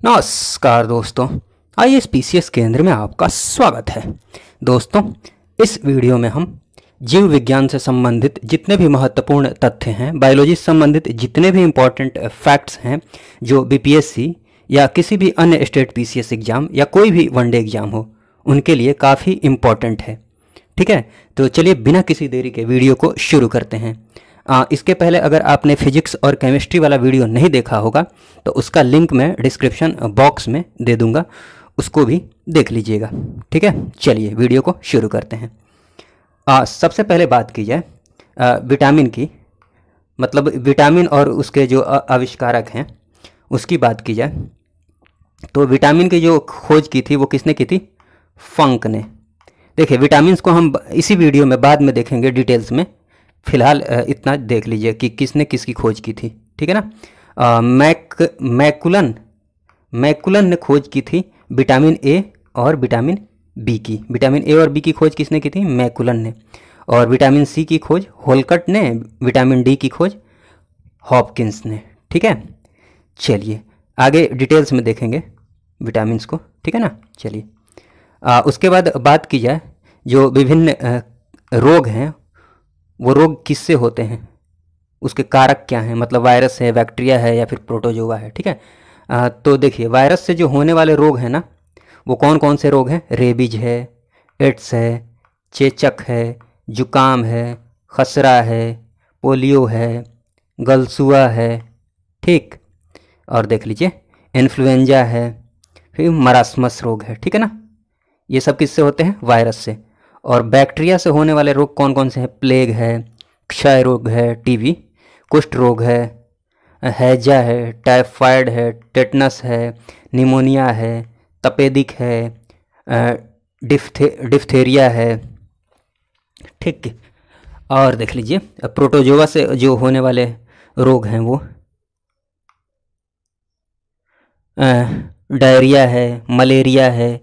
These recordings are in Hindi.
नमस्कार दोस्तों, आईएएस पीसीएस केंद्र में आपका स्वागत है। दोस्तों, इस वीडियो में हम जीव विज्ञान से संबंधित जितने भी महत्वपूर्ण तथ्य हैं, बायोलॉजी से संबंधित जितने भी इम्पॉर्टेंट फैक्ट्स हैं जो बीपीएससी या किसी भी अन्य स्टेट पीसीएस एग्ज़ाम या कोई भी वनडे एग्ज़ाम हो उनके लिए काफ़ी इम्पॉर्टेंट है। ठीक है, तो चलिए बिना किसी देरी के वीडियो को शुरू करते हैं। इसके पहले अगर आपने फिजिक्स और केमिस्ट्री वाला वीडियो नहीं देखा होगा तो उसका लिंक मैं डिस्क्रिप्शन बॉक्स में दे दूंगा, उसको भी देख लीजिएगा। ठीक है, चलिए वीडियो को शुरू करते हैं। सबसे पहले बात की जाए विटामिन की, मतलब विटामिन और उसके जो आविष्कारक हैं उसकी बात की जाए तो विटामिन की जो खोज की थी वो किसने की थी? फंक ने। देखिए, विटामिन को हम इसी वीडियो में बाद में देखेंगे डिटेल्स में, फिलहाल इतना देख लीजिए कि किसने किसकी खोज की थी। ठीक है ना। मैकुलन ने खोज की थी विटामिन ए और विटामिन बी की। विटामिन ए और बी की खोज किसने की थी? मैकुलन ने। और विटामिन सी की खोज होलकट ने, विटामिन डी की खोज हॉपकिंस ने। ठीक है, चलिए आगे डिटेल्स में देखेंगे विटामिन्स को। ठीक है ना। चलिए उसके बाद बात की जाए जो विभिन्न रोग हैं, वो रोग किससे होते हैं, उसके कारक क्या हैं, मतलब वायरस है, बैक्टीरिया है या फिर प्रोटोजोआ है। ठीक है। तो देखिए, वायरस से जो होने वाले रोग हैं ना, वो कौन कौन से रोग हैं? रेबीज है, एड्स है, चेचक है, जुकाम है, खसरा है, पोलियो है, गलसुआ है। ठीक, और देख लीजिए इन्फ्लुएंजा है, फिर मरासमस रोग है। ठीक है ना। ये सब किससे होते हैं? वायरस से। और बैक्टीरिया से होने वाले रोग कौन कौन से हैं? प्लेग है, क्षय रोग है, टीबी, कुष्ठ रोग है, हैजा है, टाइफाइड है, टेटनस है, निमोनिया है, तपेदिक है, डिफ्थेरिया है। ठीक, और देख लीजिए प्रोटोजोआ से जो होने वाले रोग हैं वो डायरिया है, मलेरिया है,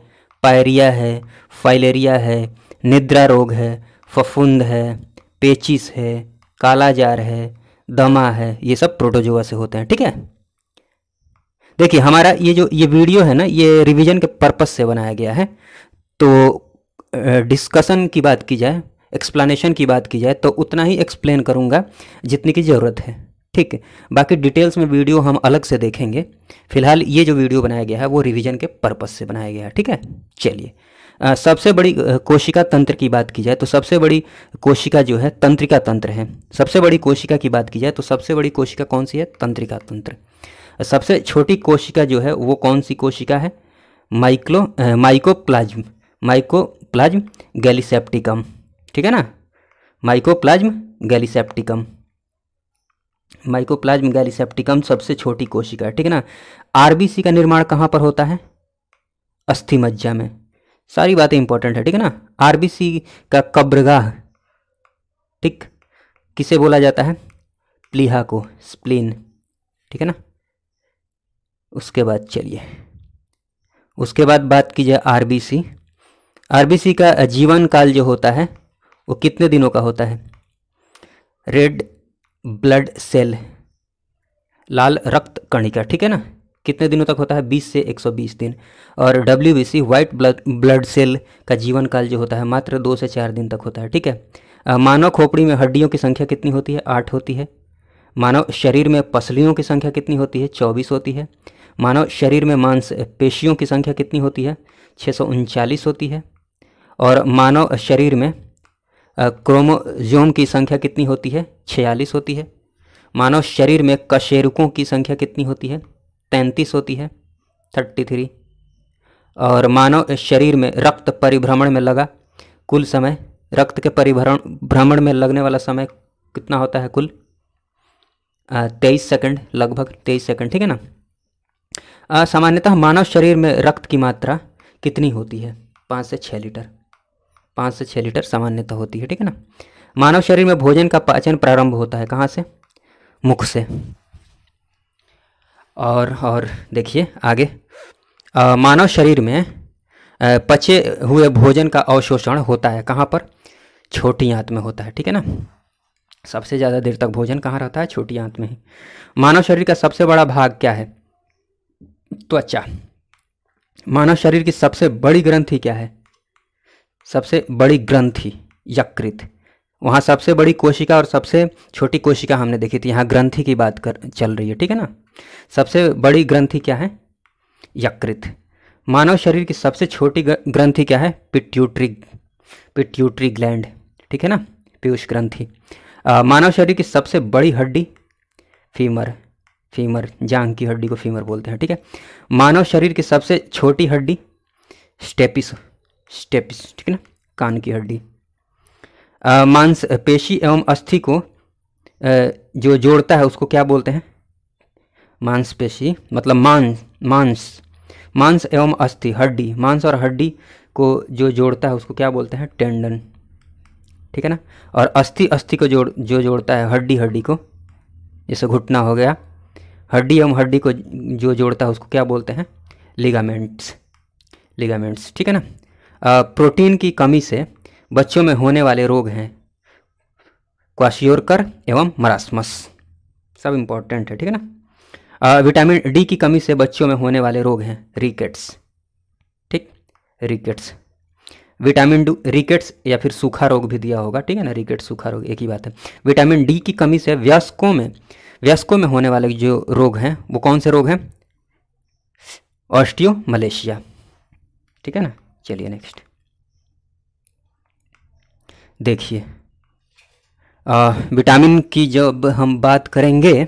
पायरिया है, फाइलेरिया है, निद्रा रोग है, फफूंद है, पेचिस है, कालाजार है, दमा है। ये सब प्रोटोजोआ से होते हैं। ठीक है। देखिए, हमारा ये वीडियो है ना, ये रिवीजन के पर्पस से बनाया गया है। तो डिस्कशन की बात की जाए, एक्सप्लेनेशन की बात की जाए तो उतना ही एक्सप्लेन करूँगा जितनी की ज़रूरत है। ठीक है, बाकी डिटेल्स में वीडियो हम अलग से देखेंगे। फिलहाल ये जो वीडियो बनाया गया है वो रिवीजन के पर्पस से बनाया गया है। ठीक है, चलिए सबसे बड़ी कोशिका तंत्र की बात की जाए तो सबसे बड़ी कोशिका जो है तंत्रिका तंत्र है। सबसे बड़ी कोशिका की बात की जाए तो सबसे बड़ी कोशिका कौन सी है? तंत्रिका तंत्र। सबसे छोटी कोशिका जो है वो कौन सी कोशिका है? Mycoplasma gallisepticum. ठीक है ना, माइकोप्लाज्म गैलीसेप्टिकम सबसे छोटी कोशिका है। ठीक है ना। आरबीसी का निर्माण कहाँ पर होता है? अस्थि मज्जा में। सारी बातें इंपॉर्टेंट है। ठीक है ना। आरबीसी का कब्रगाह, ठीक, किसे बोला जाता है? प्लीहा को, स्प्लीन। ठीक है ना। उसके बाद चलिए, उसके बाद बात की जाए आरबीसी का जीवन काल जो होता है वो कितने दिनों का होता है? रेड ब्लड सेल, लाल रक्त कणिका। ठीक है ना, कितने दिनों तक होता है? 20 से 120 दिन। और डब्ल्यूबीसी व्हाइट ब्लड सेल का जीवन काल जो होता है मात्र 2 से 4 दिन तक होता है। ठीक है। मानव खोपड़ी में हड्डियों की संख्या कितनी होती है? 8 होती है। मानव शरीर में पसलियों की संख्या कितनी होती है? 24 होती है। मानव शरीर में मांसपेशियों की संख्या कितनी होती है? 639 होती है। और मानव शरीर में क्रोमोसोम की संख्या कितनी होती है? 46 होती है। मानव शरीर में कशेरुकों की संख्या कितनी होती है? 33 होती है, 33। और मानव शरीर में रक्त परिभ्रमण में लगा कुल समय, रक्त के परिभ्रमण में लगने वाला समय कितना होता है कुल? 23 सेकंड, लगभग 23 सेकंड। ठीक है ना। सामान्यतः मानव शरीर में रक्त की मात्रा कितनी होती है? 5 से 6 लीटर। 5 से 6 लीटर सामान्यतः होती है। ठीक है ना। मानव शरीर में भोजन का पाचन प्रारंभ होता है कहाँ से? मुख से। और देखिए आगे, मानव शरीर में पचे हुए भोजन का अवशोषण होता है कहाँ पर? छोटी आंत में होता है। ठीक है ना। सबसे ज़्यादा देर तक भोजन कहाँ रहता है? छोटी आंत में ही। मानव शरीर का सबसे बड़ा भाग क्या है? त्वचा। मानव शरीर की सबसे बड़ी ग्रंथि क्या है? सबसे बड़ी ग्रंथि यकृत। वहाँ सबसे बड़ी कोशिका और सबसे छोटी कोशिका हमने देखी थी, यहाँ ग्रंथि की बात चल रही है, ठीक है ना। सबसे बड़ी ग्रंथि क्या है? यकृत। मानव शरीर की सबसे छोटी ग्रंथि क्या है? पिट्यूटरी ग्लैंड, ठीक है ना, पीयूष ग्रंथि। मानव शरीर की सबसे बड़ी हड्डी फीमर, जांघ की हड्डी को फीमर बोलते हैं, ठीक है। मानव शरीर की सबसे छोटी हड्डी स्टेपिस, ठीक है ना, कान की हड्डी। मांसपेशी एवं अस्थि को जो जोड़ता है उसको क्या बोलते हैं? मांसपेशी मतलब मांस एवं अस्थि, हड्डी, मांस और हड्डी को जो जोड़ता है उसको क्या बोलते हैं? टेंडन, ठीक है ना। और अस्थि को जो जोड़ता है हड्डी को, जैसे घुटना हो गया, हड्डी एवं हड्डी को जो जोड़ता है उसको क्या बोलते हैं? लिगामेंट्स, ठीक है ना। प्रोटीन की कमी से बच्चों में होने वाले रोग हैं क्वाशियोरकर एवं मरास्मस, सब इम्पोर्टेंट है, ठीक है ना। विटामिन डी की कमी से बच्चों में होने वाले रोग हैं रिकेट्स, ठीक, रिकेट्स। विटामिन डी, रिकेट्स या फिर सूखा रोग भी दिया होगा, ठीक है ना, रिकेट्स सूखा रोग एक ही बात है। विटामिन डी की कमी से वयस्कों में होने वाले जो रोग हैं वो कौन से रोग हैं? ऑस्टियोमलेशिया, ठीक है ना। चलिए नेक्स्ट देखिए, विटामिन की जब हम बात करेंगे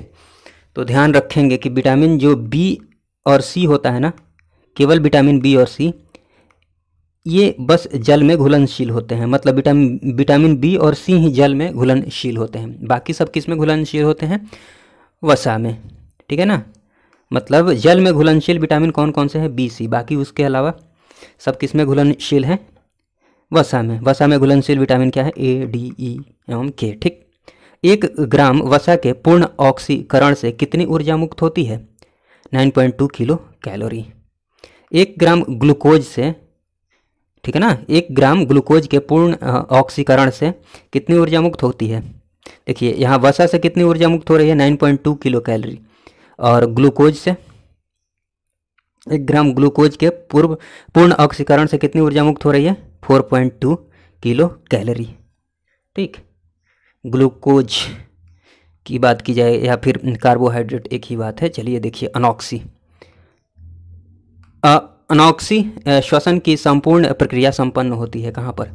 तो ध्यान रखेंगे कि विटामिन जो बी और सी होता है ना, केवल विटामिन बी और सी ये बस जल में घुलनशील होते हैं, मतलब विटामिन बी और सी ही जल में घुलनशील होते हैं। बाकी सब किस में घुलनशील होते हैं? वसा में, ठीक है ना। मतलब जल में घुलनशील विटामिन कौन कौन से हैं? B C. बाकी उसके अलावा सब किस में घुलनशील हैं? वसा में। वसा में घुलनशील विटामिन क्या है? ए, डी, ई एवं के, ठीक। 1 ग्राम वसा के पूर्ण ऑक्सीकरण से कितनी ऊर्जा मुक्त होती है? 9.2 किलो कैलोरी। 1 ग्राम ग्लूकोज से, ठीक है ना, 1 ग्राम ग्लूकोज के पूर्ण ऑक्सीकरण से कितनी ऊर्जा मुक्त होती है? देखिए यहाँ वसा से कितनी ऊर्जा मुक्त हो रही है? 9.2 किलो कैलोरी। और ग्लूकोज से 1 ग्राम ग्लूकोज के पूर्ण ऑक्सीकरण से कितनी ऊर्जा मुक्त हो रही है? 4.2 किलो कैलोरी, ठीक। ग्लूकोज की बात की जाए या फिर कार्बोहाइड्रेट, एक ही बात है। चलिए देखिए अनॉक्सी। अनॉक्सी श्वसन की संपूर्ण प्रक्रिया संपन्न होती है कहाँ पर?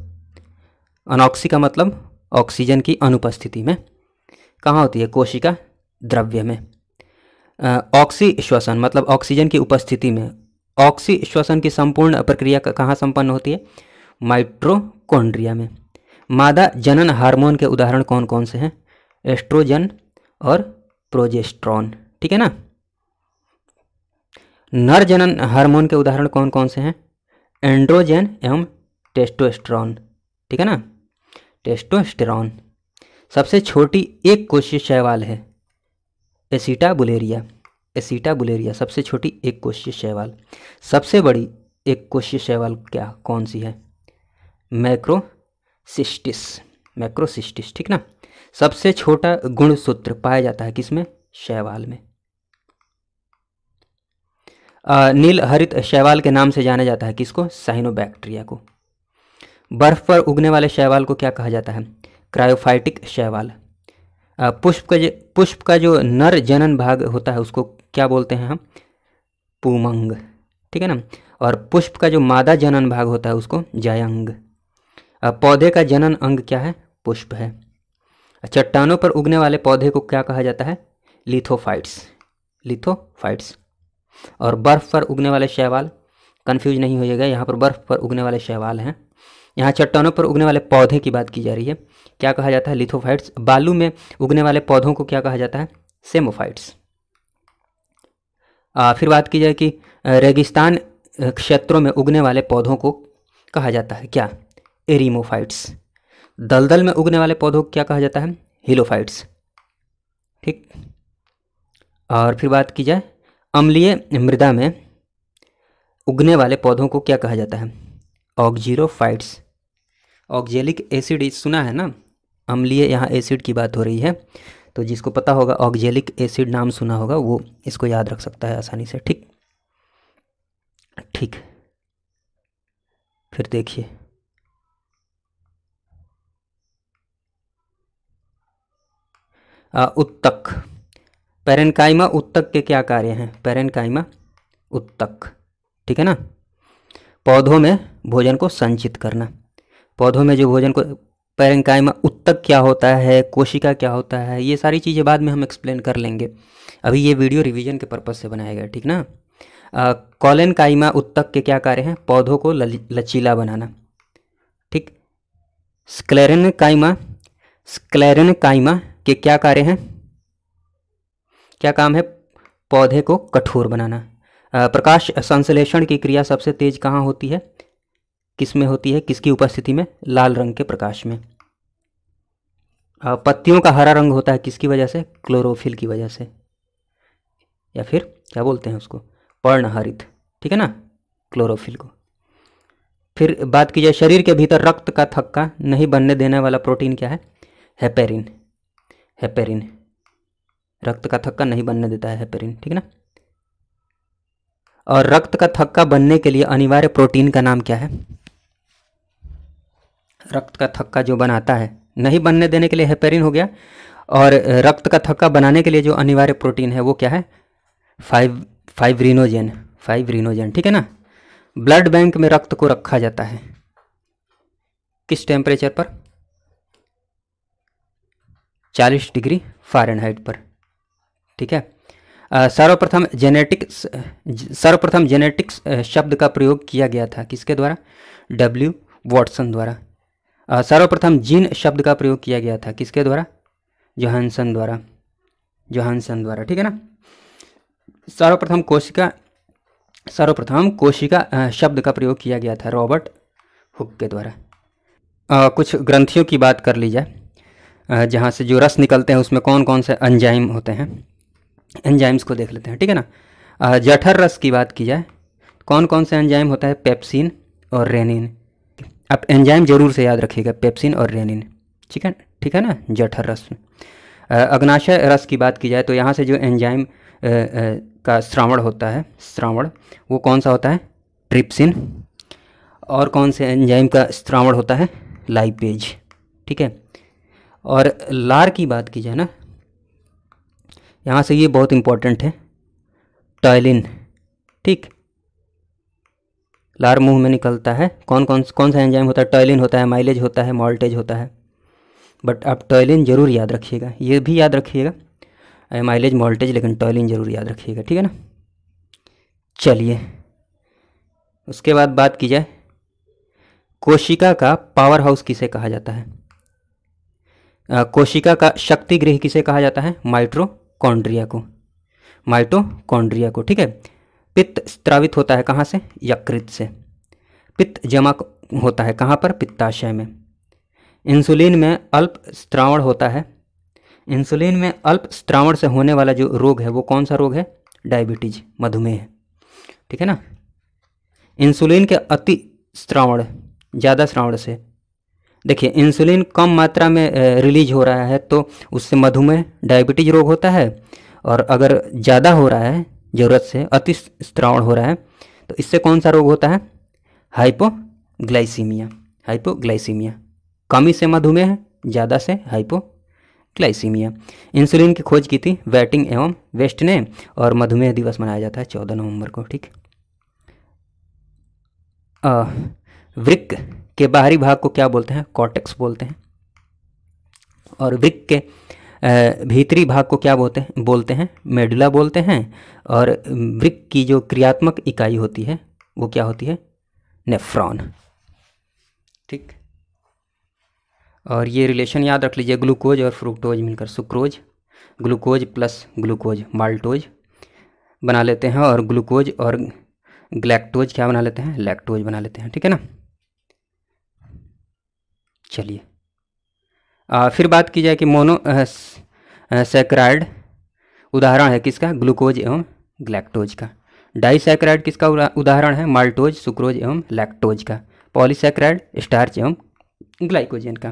अनॉक्सी का मतलब ऑक्सीजन की अनुपस्थिति में। कहाँ होती है? कोशिका द्रव्य में। ऑक्सी श्वसन मतलब ऑक्सीजन की उपस्थिति में। ऑक्सी श्वसन की संपूर्ण प्रक्रिया कहाँ संपन्न होती है? माइटोकॉन्ड्रिया में। मादा जनन हार्मोन के उदाहरण कौन कौन से हैं? एस्ट्रोजन और प्रोजेस्टेरॉन, ठीक है ना। नर जनन हार्मोन के उदाहरण कौन कौन से हैं? एंड्रोजन एवं टेस्टोस्टेरॉन, ठीक है ना, टेस्टोस्टेरॉन। सबसे छोटी एक कोशीय शैवाल है एसिटाबुलेरिया, सबसे छोटी एक कोशीय शैवाल। सबसे बड़ी एक कोशीय शैवाल क्या कौन सी है? मैक्रोसिस्टिस, ठीक ना। सबसे छोटा गुणसूत्र पाया जाता है किसमें? शैवाल में। नील हरित शैवाल के नाम से जाना जाता है किसको? साइनोबैक्टीरिया को। बर्फ पर उगने वाले शैवाल को क्या कहा जाता है? क्रायोफाइटिक शैवाल। पुष्प का जो नर जनन भाग होता है उसको क्या बोलते हैं हम? पुमंग, ठीक है ना। और पुष्प का जो मादा जनन भाग होता है उसको जायंग। पौधे का जनन अंग क्या है? पुष्प है। चट्टानों पर उगने वाले पौधे को क्या कहा जाता है? लिथोफाइट्स। और बर्फ़ पर उगने वाले शैवाल, कन्फ्यूज नहीं होइएगा, यहाँ पर बर्फ़ पर उगने वाले शैवाल हैं। यहाँ चट्टानों पर उगने वाले पौधे की बात की जा रही है, क्या कहा जाता है? लिथोफाइट्स। बालू में उगने वाले पौधों को क्या कहा जाता है? सेमोफाइट्स। फिर बात की जाए कि रेगिस्तान क्षेत्रों में उगने वाले पौधों को कहा जाता है क्या? एरिमोफाइट्स। दलदल में उगने वाले पौधों को क्या कहा जाता है? हिलोफाइट्स, ठीक। और फिर बात की जाए अम्लीय मृदा में उगने वाले पौधों को क्या कहा जाता है? ऑक्जीरोफाइट्स। ऑक्जेलिक एसिड सुना है ना, अम्लीय यहाँ एसिड की बात हो रही है, तो जिसको पता होगा ऑक्जेलिक एसिड नाम सुना होगा वो इसको याद रख सकता है आसानी से, ठीक। ठीक, फिर देखिए उत्तक, पैरेन्काइमा उत्तक के क्या कार्य हैं? पैरेन्काइमा उत्तक, ठीक है ना, पौधों में भोजन को संचित करना, पौधों में जो भोजन को, पैरेन्काइमा उत्तक क्या होता है, कोशिका क्या होता है, ये सारी चीज़ें बाद में हम एक्सप्लेन कर लेंगे। अभी ये वीडियो रिवीजन के पर्पज़ से बनाया गया, ठीक ना। कॉलेनकाइमा उत्तक के क्या कार्य हैं? पौधों को लचीला बनाना, ठीक। स्क्लेरेनकाइमा, स्क्लेरेनकाइमा के क्या कार्य हैं, क्या काम है? पौधे को कठोर बनाना। प्रकाश संश्लेषण की क्रिया सबसे तेज कहाँ होती है, किस में होती है, किसकी उपस्थिति में? लाल रंग के प्रकाश में। पत्तियों का हरा रंग होता है किसकी वजह से? क्लोरोफिल की वजह से, या फिर क्या बोलते हैं उसको, पर्णहरित, ठीक है ना, क्लोरोफिल को। फिर बात की जाए शरीर के भीतर रक्त का थक्का नहीं बनने देने वाला प्रोटीन क्या है? हेपेरिन, हेपेरिन, रक्त का थक्का नहीं बनने देता है हेपेरिन, ठीक है ना। और रक्त का थक्का बनने के लिए अनिवार्य प्रोटीन का नाम क्या है? रक्त का थक्का जो बनाता है, नहीं बनने देने के लिए हेपेरिन हो गया, और रक्त का थक्का बनाने के लिए जो अनिवार्य प्रोटीन है वो क्या है? फाइब्रिनोजेन, फाइब्रिनोजेन, ठीक है ना। ब्लड बैंक में रक्त को रखा जाता है किस टेम्परेचर पर? 40 डिग्री फ़ारेनहाइट पर, ठीक है। सर्वप्रथम जेनेटिक्स शब्द का प्रयोग किया गया था किसके द्वारा? W वॉटसन द्वारा। सर्वप्रथम जीन शब्द का प्रयोग किया गया था किसके द्वारा? जोहानसन द्वारा, जोहानसन द्वारा, ठीक है ना। सर्वप्रथम कोशिका शब्द का प्रयोग किया गया था रॉबर्ट हुक के द्वारा। कुछ ग्रंथियों की बात कर ली जाए, जहाँ से जो रस निकलते हैं उसमें कौन कौन से एंजाइम होते हैं, एंजाइम्स को देख लेते हैं, ठीक है ना। जठर रस की बात की जाए, कौन कौन से एंजाइम होता है? पेप्सिन और रेनिन। आप एंजाइम जरूर से याद रखिएगा, पेप्सिन और रेनिन, ठीक है, ठीक है ना, जठर रस। अग्नाशय रस की बात की जाए तो यहाँ से जो एंजाइम का श्रावण होता है, श्रावण, वो कौन सा होता है? ट्रिप्सिन। और कौन से एंजाइम का श्रावण होता है? लाइपेज, ठीक है। और लार की बात की जाए ना, यहाँ से ये बहुत इंपॉर्टेंट है, टॉयलिन, ठीक। लार मुंह में निकलता है, कौन सा एंजाइम होता है? टॉयलिन होता है, माइलेज होता है, मॉल्टेज होता है, बट आप टॉयलिन जरूर याद रखिएगा, ये भी याद रखिएगा, माइलेज मॉल्टेज, लेकिन टॉयलिन जरूर याद रखिएगा, ठीक है ना। चलिए, उसके बाद बात की जाए कोशिका का पावर हाउस किसे कहा जाता है? कोशिका का शक्ति गृह किसे कहा जाता है? माइटोकॉन्ड्रिया को, माइटोकॉन्ड्रिया को, ठीक है। पित्त स्त्रावित होता है कहाँ से? यकृत से। पित्त जमा होता है कहाँ पर? पित्ताशय में। इंसुलिन में अल्प स्त्रावण होता है, इंसुलिन में अल्प स्त्रावण से होने वाला जो रोग है वो कौन सा रोग है? डायबिटीज, मधुमेह, ठीक है ना। इंसुलिन के अति स्त्रावण, ज़्यादा स्त्रावण से, देखिए इंसुलिन कम मात्रा में रिलीज हो रहा है तो उससे मधुमेह, डायबिटीज रोग होता है, और अगर ज़्यादा हो रहा है, ज़रूरत से अति स्त्रावण हो रहा है, तो इससे कौन सा रोग होता है? Hypoglycaemia, hypoglycaemia. कमी से मधुमेह, ज़्यादा से हाइपोग्लाइसीमिया। इंसुलिन की खोज की थी वेटिंग एवं वेस्ट ने, और मधुमेह दिवस मनाया जाता है 14 नवंबर को, ठीक। वृक्क के बाहरी भाग को क्या बोलते हैं? कॉर्टेक्स बोलते हैं। और वृक्क के भीतरी भाग को क्या बोलते हैं? मेडुला बोलते हैं। और वृक्क की जो क्रियात्मक इकाई होती है वो क्या होती है? नेफ्रॉन, ठीक। और ये रिलेशन याद रख लीजिए, ग्लूकोज और फ्रुक्टोज मिलकर sucrose, glucose plus glucose maltose बना लेते हैं, और ग्लूकोज और ग्लैक्टोज क्या बना लेते हैं? लैक्टोज बना लेते हैं, ठीक है ना। चलिए, फिर बात की जाए कि मोनोसैकराइड उदाहरण है किसका? ग्लूकोज एवं ग्लैक्टोज का। डाइसैकराइड किसका उदाहरण है? माल्टोज, सुक्रोज एवं लैक्टोज का। पॉलीसैकराइड स्टार्च एवं ग्लाइकोजन का।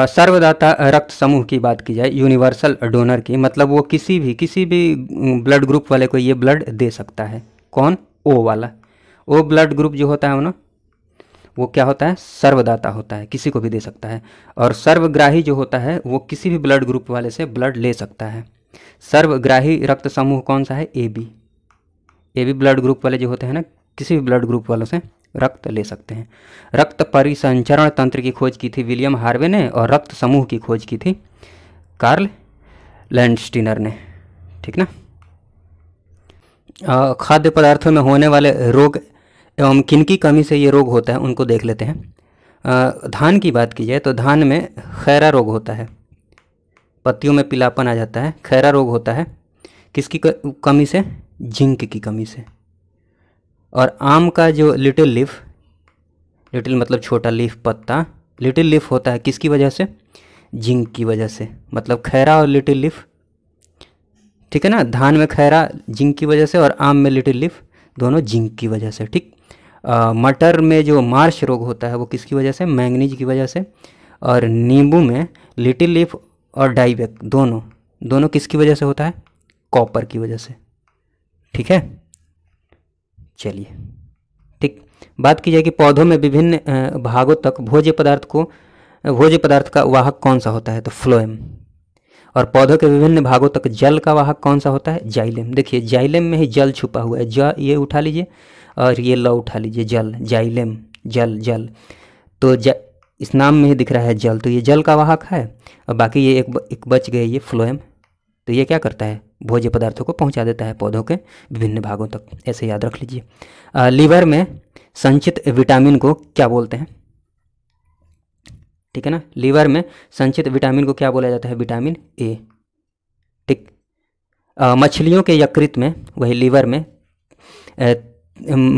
सर्वदाता रक्त समूह की बात की जाए, यूनिवर्सल डोनर की, मतलब वो किसी भी ब्लड ग्रुप वाले को ये ब्लड दे सकता है। कौन? ओ वाला, वो ब्लड ग्रुप जो होता है ना, वो क्या होता है, सर्वदाता होता है, किसी को भी दे सकता है। और सर्वग्राही जो होता है वो किसी भी ब्लड ग्रुप वाले से ब्लड ले सकता है। सर्वग्राही रक्त समूह कौन सा है, A B. A B blood group वाले जो होते हैं ना, किसी भी ब्लड ग्रुप वालों से रक्त ले सकते हैं। रक्त परिसंचरण तंत्र की खोज की थी विलियम हार्वे ने, और रक्त समूह की खोज की थी कार्ल लैंडस्टीनर ने, ठीक ना। खाद्य पदार्थों में होने वाले रोग एवं किनकी कमी से ये रोग होता है उनको देख लेते हैं। धान की बात की जाए तो धान में खैरा रोग होता है, पत्तियों में पीलापन आ जाता है, खैरा रोग होता है। किसकी कमी से, जिंक की कमी से। और आम का जो लिटिल लीफ, लिटिल मतलब छोटा, लीफ पत्ता, लिटिल लीफ होता है किसकी वजह से, जिंक की वजह से। मतलब खैरा और लिटिल लीफ, ठीक है ना। धान में खैरा जिंक की वजह से और आम में लिटिल लीफ दोनों जिंक की वजह से, ठीक। मटर में जो मार्श रोग होता है वो किसकी वजह से, मैंगनीज की वजह से। और नींबू में लिटिल लीफ और डाइबैक दोनों किसकी वजह से होता है, कॉपर की वजह से, ठीक है। चलिए, ठीक। बात की जाए कि पौधों में विभिन्न भागों तक भोज्य पदार्थ का वाहक कौन सा होता है, तो फ्लोएम। और पौधों के विभिन्न भागों तक जल का वाहक कौन सा होता है, जाइलेम। देखिए जाइलेम में ही जल छुपा हुआ है, ये उठा लीजिए और ये ल उठा लीजिए, जल, जाइलेम, जल। तो इस नाम में ही दिख रहा है जल, तो ये जल का वाहक है। और बाकी ये एक बच गए, ये फ्लोएम। तो ये क्या करता है, भोज्य पदार्थों को पहुंचा देता है पौधों के विभिन्न भागों तक, ऐसे याद रख लीजिए। लीवर में संचित विटामिन को क्या बोलते हैं, ठीक है ना। लीवर में संचित विटामिन को क्या बोला जाता है, विटामिन ए, ठीक। मछलियों के यकृत में, वही लीवर में,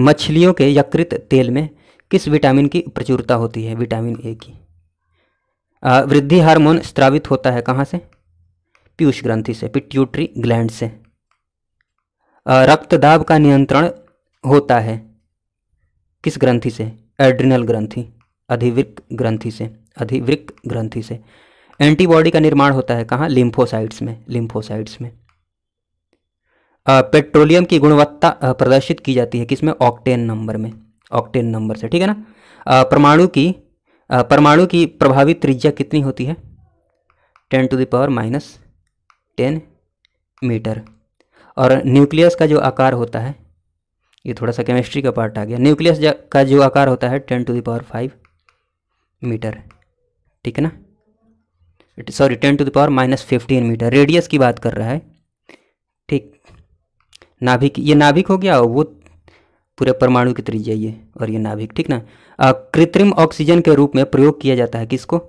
मछलियों के यकृत तेल में किस विटामिन की प्रचुरता होती है, विटामिन ए की। वृद्धि हार्मोन स्रावित होता है कहाँ से, पीयूष ग्रंथि से, पिट्यूटरी ग्लैंड से। रक्तदाब का नियंत्रण होता है किस ग्रंथि से, एड्रिनल ग्रंथि, अधिवृक्क ग्रंथि से। एंटीबॉडी का निर्माण होता है कहाँ, लिम्फोसाइट्स में। पेट्रोलियम की गुणवत्ता प्रदर्शित की जाती है किसमें, ऑक्टेन नंबर से, ठीक है ना। परमाणु की प्रभावी त्रिज्या कितनी होती है, 10⁻⁻10 मीटर। और न्यूक्लियस का जो आकार होता है, ये थोड़ा सा केमिस्ट्री का पार्ट आ गया, न्यूक्लियस का जो आकार होता है 10⁵ मीटर, ठीक है ना। Sorry 10⁻⁻15 metre. रेडियस की बात कर रहा है, ठीक। नाभिक, ये नाभिक हो गया, वो पूरे परमाणु की त्रिज्या ये, और ये नाभिक, ठीक ना। कृत्रिम ऑक्सीजन के रूप में प्रयोग किया जाता है किसको,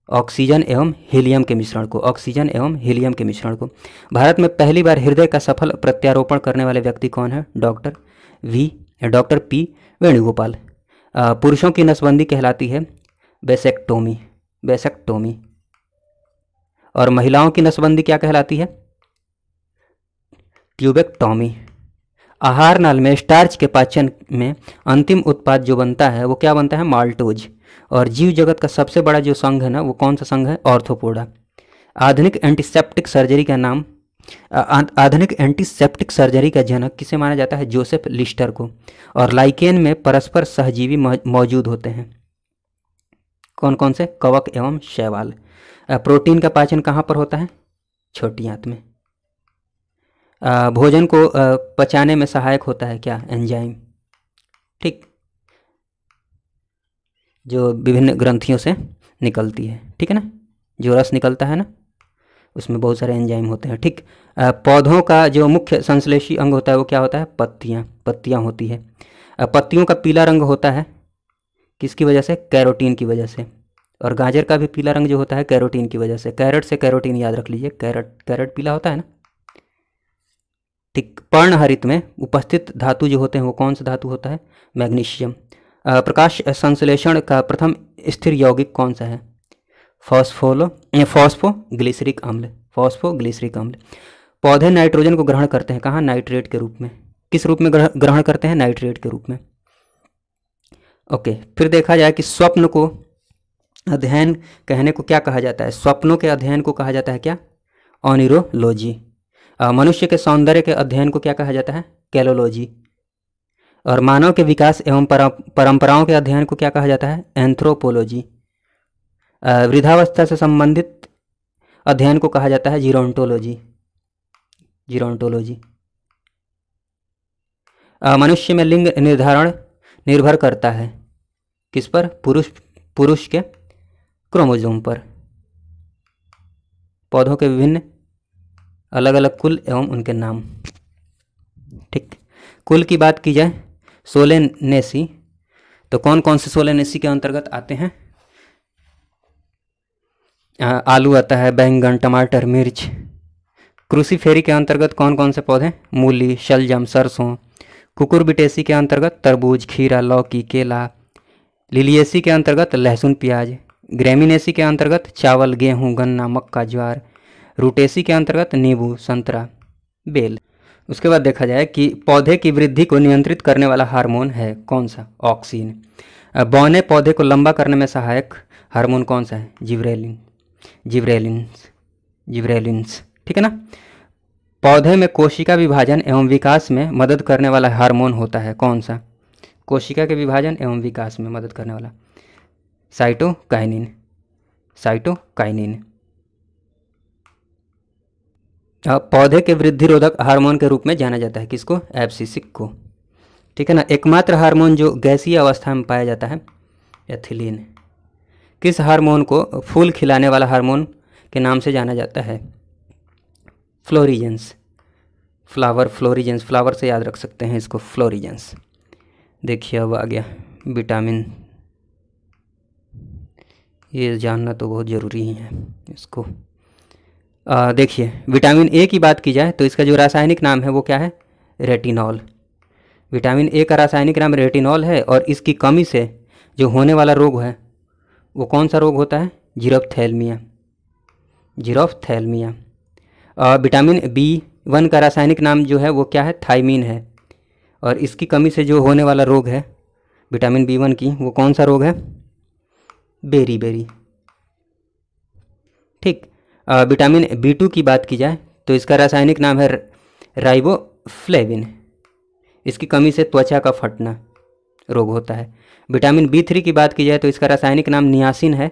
ऑक्सीजन एवं हीलियम के मिश्रण को। भारत में पहली बार हृदय का सफल प्रत्यारोपण करने वाले व्यक्ति कौन है, डॉक्टर पी वेणुगोपाल। पुरुषों की नसबंदी कहलाती है बेसेक्टोमी। और महिलाओं की नसबंदी क्या कहलाती है, ट्यूबेक्टोमी। आहार नाल में स्टार्च के पाचन में अंतिम उत्पाद जो बनता है वो क्या बनता है, माल्टोज। और जीव जगत का सबसे बड़ा जो संघ है ना, वो कौन सा संघ है, ऑर्थोपोडा। आधुनिक एंटीसेप्टिक सर्जरी का जनक किसे माना जाता है, जोसेफ लिस्टर को। और लाइकेन में परस्पर सहजीवी मौजूद होते हैं, कौन कौन से, कवक एवं शैवाल। प्रोटीन का पाचन कहाँ पर होता है, छोटी आंत में। भोजन को पचाने में सहायक होता है क्या, एंजाइम, ठीक, जो विभिन्न ग्रंथियों से निकलती है, ठीक है ना। जो रस निकलता है ना, उसमें बहुत सारे एंजाइम होते हैं, ठीक। पौधों का जो मुख्य संश्लेषी अंग होता है वो क्या होता है, पत्तियाँ होती है। पत्तियों का पीला रंग होता है किसकी वजह से, कैरोटीन की वजह से। और गाजर का भी पीला रंग जो होता है कैरोटीन की वजह से। कैरेट से कैरोटीन याद रख लीजिए, कैरेट पीला होता है ना, ठीक। पर्णहरित में उपस्थित धातु जो होते हैं वो कौन सा धातु होता है, मैग्नीशियम। प्रकाश संश्लेषण का प्रथम स्थिर यौगिक कौन सा है, फॉस्फोग्लिसरिक अम्ल। पौधे नाइट्रोजन को ग्रहण करते हैं कहाँ, नाइट्रेट के रूप में। किस रूप में ग्रहण करते हैं, नाइट्रेट के रूप में। ओके, फिर देखा जाए कि स्वप्न को अध्ययन कहने को क्या कहा जाता है, स्वप्नों के अध्ययन को कहा जाता है क्या, ऑनिरोलॉजी। मनुष्य के सौंदर्य के अध्ययन को क्या कहा जाता है, कैलोलॉजी। और मानव के विकास एवं परंपराओं के अध्ययन को क्या कहा जाता है? एंथ्रोपोलॉजी। वृद्धावस्था से संबंधित अध्ययन को कहा जाता है जीरोंटोलॉजी। जीरोंटोलॉजी। मनुष्य में लिंग निर्धारण निर्भर करता है किस पर? पुरुष के क्रोमोसोम पर। पौधों के विभिन्न अलग अलग कुल एवं उनके नाम। ठीक, कुल की बात की जाए सोलेनेसी, तो कौन कौन से सोलेनेसी के अंतर्गत आते हैं? आलू आता है, बैंगन, टमाटर, मिर्च। क्रूसीफेरी के अंतर्गत कौन कौन से पौधे? मूली, शलजम, सरसों। कुकुरबिटेसी के अंतर्गत तरबूज, खीरा, लौकी, केला। लिलिएसी के अंतर्गत लहसुन, प्याज। ग्रेमिनेसी के अंतर्गत चावल, गेहूं, गन्ना, मक्का, ज्वार। रूटेसी के अंतर्गत नींबू, संतरा, बेल। उसके बाद देखा जाए कि पौधे की वृद्धि को नियंत्रित करने वाला हार्मोन है कौन सा? ऑक्सीन। बौने पौधे को लंबा करने में सहायक हार्मोन कौन सा है? जिब्रेलिन्स। ठीक है ना। पौधे में कोशिका विभाजन एवं विकास में मदद करने वाला हार्मोन होता है कौन सा? कोशिका के विभाजन एवं विकास में मदद करने वाला साइटोकाइनिन। पौधे के वृद्धि रोधक हार्मोन के रूप में जाना जाता है किसको? एब्सिसिक को। ठीक है ना। एकमात्र हार्मोन जो गैसीय अवस्था में पाया जाता है एथिलीन। किस हार्मोन को फूल खिलाने वाला हार्मोन के नाम से जाना जाता है? फ्लोरिजेंस। फ्लावर से याद रख सकते हैं इसको, फ्लोरिजेंस। देखिए अब आ गया विटामिन, ये जानना तो बहुत ज़रूरी ही है इसको। देखिए विटामिन ए की बात की जाए तो इसका जो रासायनिक नाम है वो क्या है? रेटिनॉल। विटामिन ए का रासायनिक नाम रेटिनॉल है और इसकी कमी से जो होने वाला रोग है वो कौन सा रोग होता है? जीरोफ्थैल्मिया। विटामिन B1 का रासायनिक नाम जो है वो क्या है? थायमीन है और इसकी कमी से जो होने वाला रोग है विटामिन B1 की, वो कौन सा रोग है? बेरी। ठीक। विटामिन B2 की बात की जाए तो इसका रासायनिक नाम है राइबोफ्लेविन। इसकी कमी से त्वचा का फटना रोग होता है। विटामिन B3 की बात की जाए तो इसका रासायनिक नाम नियासिन है,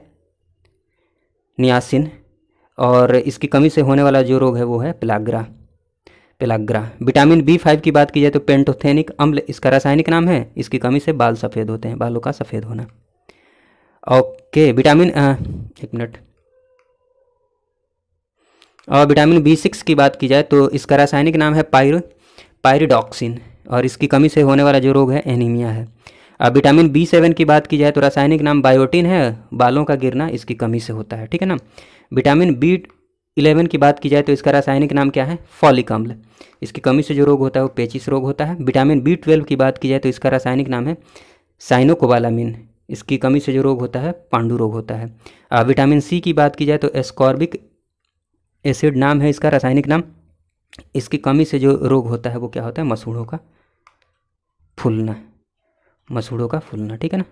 और इसकी कमी से होने वाला जो रोग है वो है पेलाग्रा। विटामिन B5 की बात की जाए तो पेंटोथेनिक अम्ल इसका रासायनिक नाम है। इसकी कमी से बाल सफ़ेद होते हैं, बालों का सफ़ेद होना। ओके, विटामिन B6 की बात की जाए तो इसका रासायनिक नाम है पायरिडॉक्सिन और इसकी कमी से होने वाला जो रोग है एनीमिया है। विटामिन B7 की बात की जाए तो रासायनिक नाम बायोटिन है, बालों का गिरना इसकी कमी से होता है। ठीक है ना। विटामिन B11 की बात की जाए तो इसका रासायनिक नाम क्या है? फॉलिक अम्ल। इसकी कमी से जो रोग होता है वो पेचिस रोग होता है। विटामिन B12 की बात की जाए तो इसका रासायनिक नाम है साइनोकोबालामिन। इसकी कमी से जो रोग होता है पांडु रोग होता है। विटामिन C की बात की जाए तो एस्कॉर्बिक एसिड नाम है इसका रासायनिक नाम। इसकी कमी से जो रोग होता है वो क्या होता है? मसूड़ों का फूलना। ठीक है ना।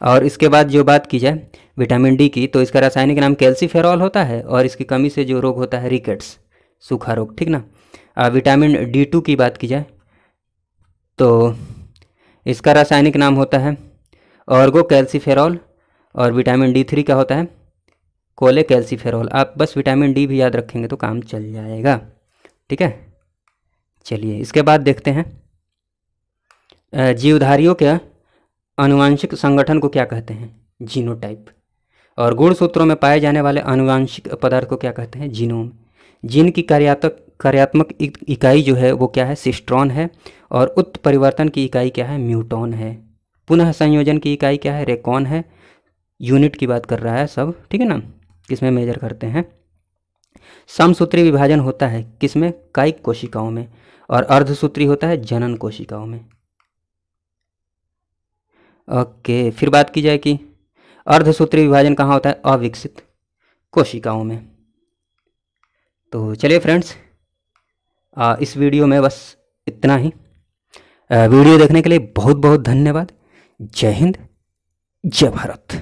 और इसके बाद जो बात की जाए विटामिन D की तो इसका रासायनिक नाम कैल्सीफेरॉल होता है और इसकी कमी से जो रोग होता है रिकेट्स, सूखा रोग। ठीक ना। विटामिन D2 की बात की जाए तो इसका रासायनिक नाम होता है ऑर्गो कैल्सीफेरॉल और विटामिन D3 का होता है कोले कैल्सीफेरॉल। आप बस विटामिन D भी याद रखेंगे तो काम चल जाएगा। ठीक है। चलिए इसके बाद देखते हैं जीवधारियों के आनुवांशिक संगठन को क्या कहते हैं? जीनोटाइप। और गुणसूत्रों में पाए जाने वाले आनुवांशिक पदार्थ को क्या कहते हैं? जीनोम। जीन की कार्यात्मक इकाई जो है वो क्या है? सिस्ट्रॉन है और उत्परिवर्तन की इकाई क्या है? म्यूटॉन है। पुनः संयोजन की इकाई क्या है? रेकॉन है। यूनिट की बात कर रहा है सब। ठीक है ना। किसमें मेजर करते हैं? समसूत्री विभाजन होता है किसमें? कायिक कोशिकाओं में। और अर्धसूत्री होता है जनन कोशिकाओं में। ओके, फिर बात की जाए कि अर्धसूत्री विभाजन कहाँ होता है? अविकसित कोशिकाओं में। तो चलिए फ्रेंड्स, इस वीडियो में बस इतना ही। वीडियो देखने के लिए बहुत बहुत धन्यवाद। जय हिंद, जय भारत।